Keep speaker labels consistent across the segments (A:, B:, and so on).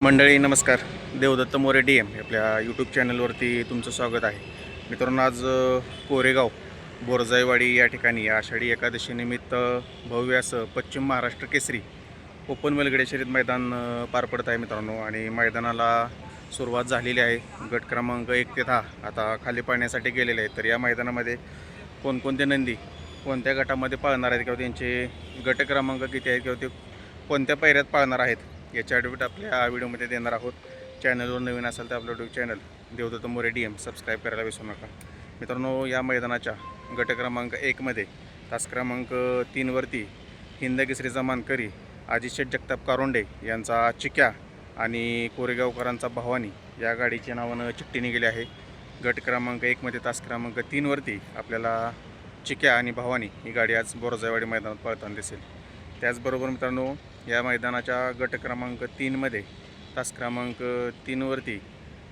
A: मंडळी नमस्कार. देवदत्त मोरे DM आपल्या यूट्यूब चॅनलवरती तुमचं स्वागत आहे. मित्रांनो, आज कोरेगाव बोरजाईवाडी या ठिकाणी आषाढी एकादशीनिमित्त भव्य असं पश्चिम महाराष्ट्र केसरी ओपन वेलगडे शर्यत मैदान पार पडत आहे मित्रांनो. आणि मैदानाला सुरुवात झालेली आहे. गट क्रमांक 1 ते 10 आता खाली पाळण्यासाठी गेलेले आहेत. तर या मैदानामध्ये कोणकोणते नंदी कोणत्या गटामध्ये पाळणार आहेत किंवा त्यांचे गट क्रमांक किती आहेत किंवा ते कोणत्या पायऱ्यात पाळणार आहेत याच्या अपडेट आपल्या व्हिडिओमध्ये देणार आहोत. चॅनलवर नवीन असाल तर आपलं YouTube channel Devdatta More DM subscribe करायला विसरू नका. मित्रांनो, या मैदानाच्या गट क्रमांक 1 मध्ये तास क्रमांक 3 वरती हिंद केसरीचा मानकरी अजितशेठ जगताप कारोंडे यांचा चिक्या आणि कोरेगावकरांचा भवानी या गाडीच्या नावानं चिठ्ठी निघाली आहे. गट क्रमांक 1 मध्ये तास क्रमांक 3 वरती आपल्याला चिक्या आणि भवानी ही गाडी आज बोरजाईवाडी मैदानात पळताना दिसेल. त्याचबरोबर मित्रांनो, या मैदानाच्या गट क्रमांक 3 मध्ये तास क्रमांक 3 वरती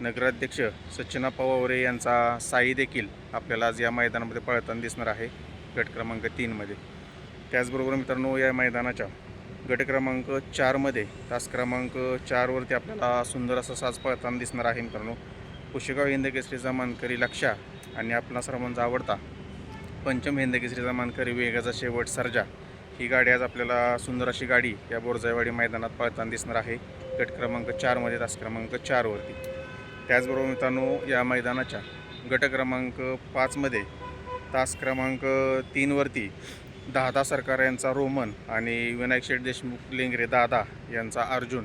A: नगराध्यक्ष सचिनाप्पा वावरे यांचा साई देखील आपल्याला आज या मैदानामध्ये पळताना दिसणार आहे गट क्रमांक 3 मध्ये. त्याचबरोबर मित्रांनो, या मैदानाच्या गट क्रमांक 4 मध्ये तास क्रमांक 4 वरती आपल्याला सुंदर असा साज पळताना दिसणार आहे मित्रांनो. पुशेगाव हिंद केसरीचा मानकरी लक्षा आणि आपला सर्वांचा आवडता पंचम हिंद केसरीचा मानकरी वेगाचा शेवट सर्जा ही गाडी आज आपल्याला सुंदर अशी गाडी या बोरजाईवाडी मैदानात पळताना दिसणार आहे गट क्रमांक 4 मध्ये तास क्रमांक 4 वरती. त्याचबरोबर मित्रांनो, या मैदानाच्या गट क्रमांक 5 मध्ये तास क्रमांक 3 वरती दादा सरकार यांचा रोमन आणि विनायक शेठ देशमुख लेंगरे दादा यांचा अर्जुन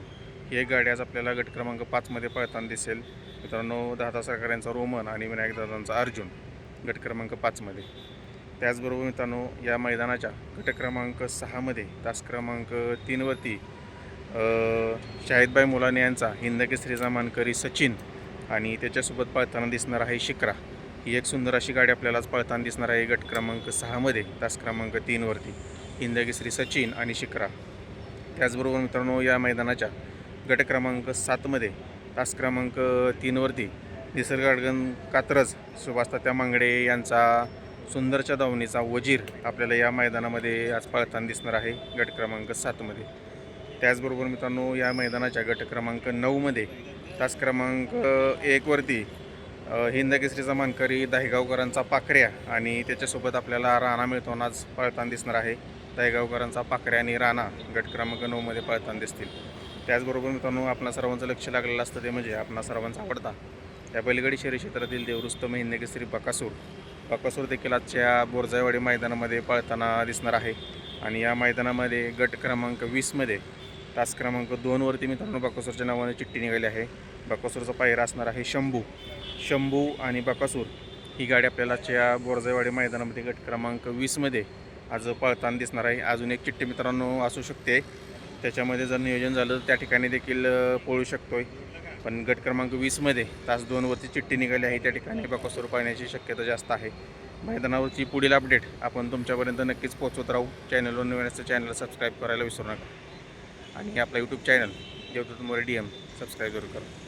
A: ही एक गाडी आज आपल्याला गट क्रमांक 5 मध्ये पळताना दिसेल मित्रांनो. दादा सरकार यांचा रोमन आणि विनायक दादांचा अर्जुन गट क्रमांक 5 मध्ये. त्याचबरोबर मित्रांनो, या मैदानाच्या गट क्रमांक 6 मध्ये तास क्रमांक 3 वरती शाहिदबाई मुलाने यांचा हिंद केसरीचा मानकरी सचिन आणि त्याच्यासोबत पळताना दिसणार आहे शिक्रा ही एक सुंदर अशी गाडी आपल्याला आज पळताना दिसणार आहे गट क्रमांक 6 मध्ये तास क्रमांक 3 वरती हिंद केसरी सचिन आणि शिक्रा. त्याचबरोबर मित्रांनो, या मैदानाच्या गट क्रमांक 7 मध्ये तास क्रमांक 3 वरती निसर्गार्गन कात्रज सुभाष तात्या मांगडे यांचा सुंदरच्या दावणीचा वजीर आपल्याला या मैदानामध्ये आज पळताना दिसणार आहे गट क्रमांक 7 मध्ये. त्याचबरोबर मित्रांनो, या मैदानाच्या गट क्रमांक 9 मध्ये तास क्रमांक 1 वरती हिंद केसरीचा मानकरी दहेगावकरांचा पाखऱ्या आणि त्याच्यासोबत आपल्याला राणा मिळतो आज पळताना दिसणार आहे. दहेगावकरांचा पाखऱ्या आणि राणा गट क्रमांक 9 मध्ये पळताना दिसतील. त्याचबरोबर मित्रांनो, आपणा सर्वांचं लक्ष लागलेलं असतं ते म्हणजे आपणा सर्वांचा आवडता या बैलगाडी शर्यत क्षेत्रातील देवरुस्तम हिंद केसरी बकासूर देखील आजच्या बोरजाईवाडी मैदानामध्ये पळताना दिसणार आहे. आणि या मैदानामध्ये गट क्रमांक 20 मध्ये तास क्रमांक 2 वरती मित्रांनो बकासूरच्या नावाने चिठ्ठी निघाली आहे. बकासूरचा पायरा असणार आहे शंभू आणि बकासूर ही गाडी आपल्याला आजच्या बोरजाईवाडी मैदानामध्ये गट क्रमांक 20 मध्ये आज पळताना दिसणार आहे. अजून एक चिठ्ठी मित्रांनो असू शकते, त्याच्यामध्ये जर नियोजन झालं तर त्या ठिकाणी देखील पळू शकतोय. पण गट क्रमांक 20 मध्ये तास 2 वरती चिठ्ठी निघाली आहे, त्या ठिकाणी बकासूर पाहण्याची शक्यता जास्त आहे. मैदानावरची पुढील अपडेट आपण तुमच्यापर्यंत नक्कीच पोहोचवत राहू. चॅनलवर नवीन असतं चॅनलला सबस्क्राईब करायला विसरू नका आणि आपला YouTube channel Devdatta More DM subscribe जरूर करा.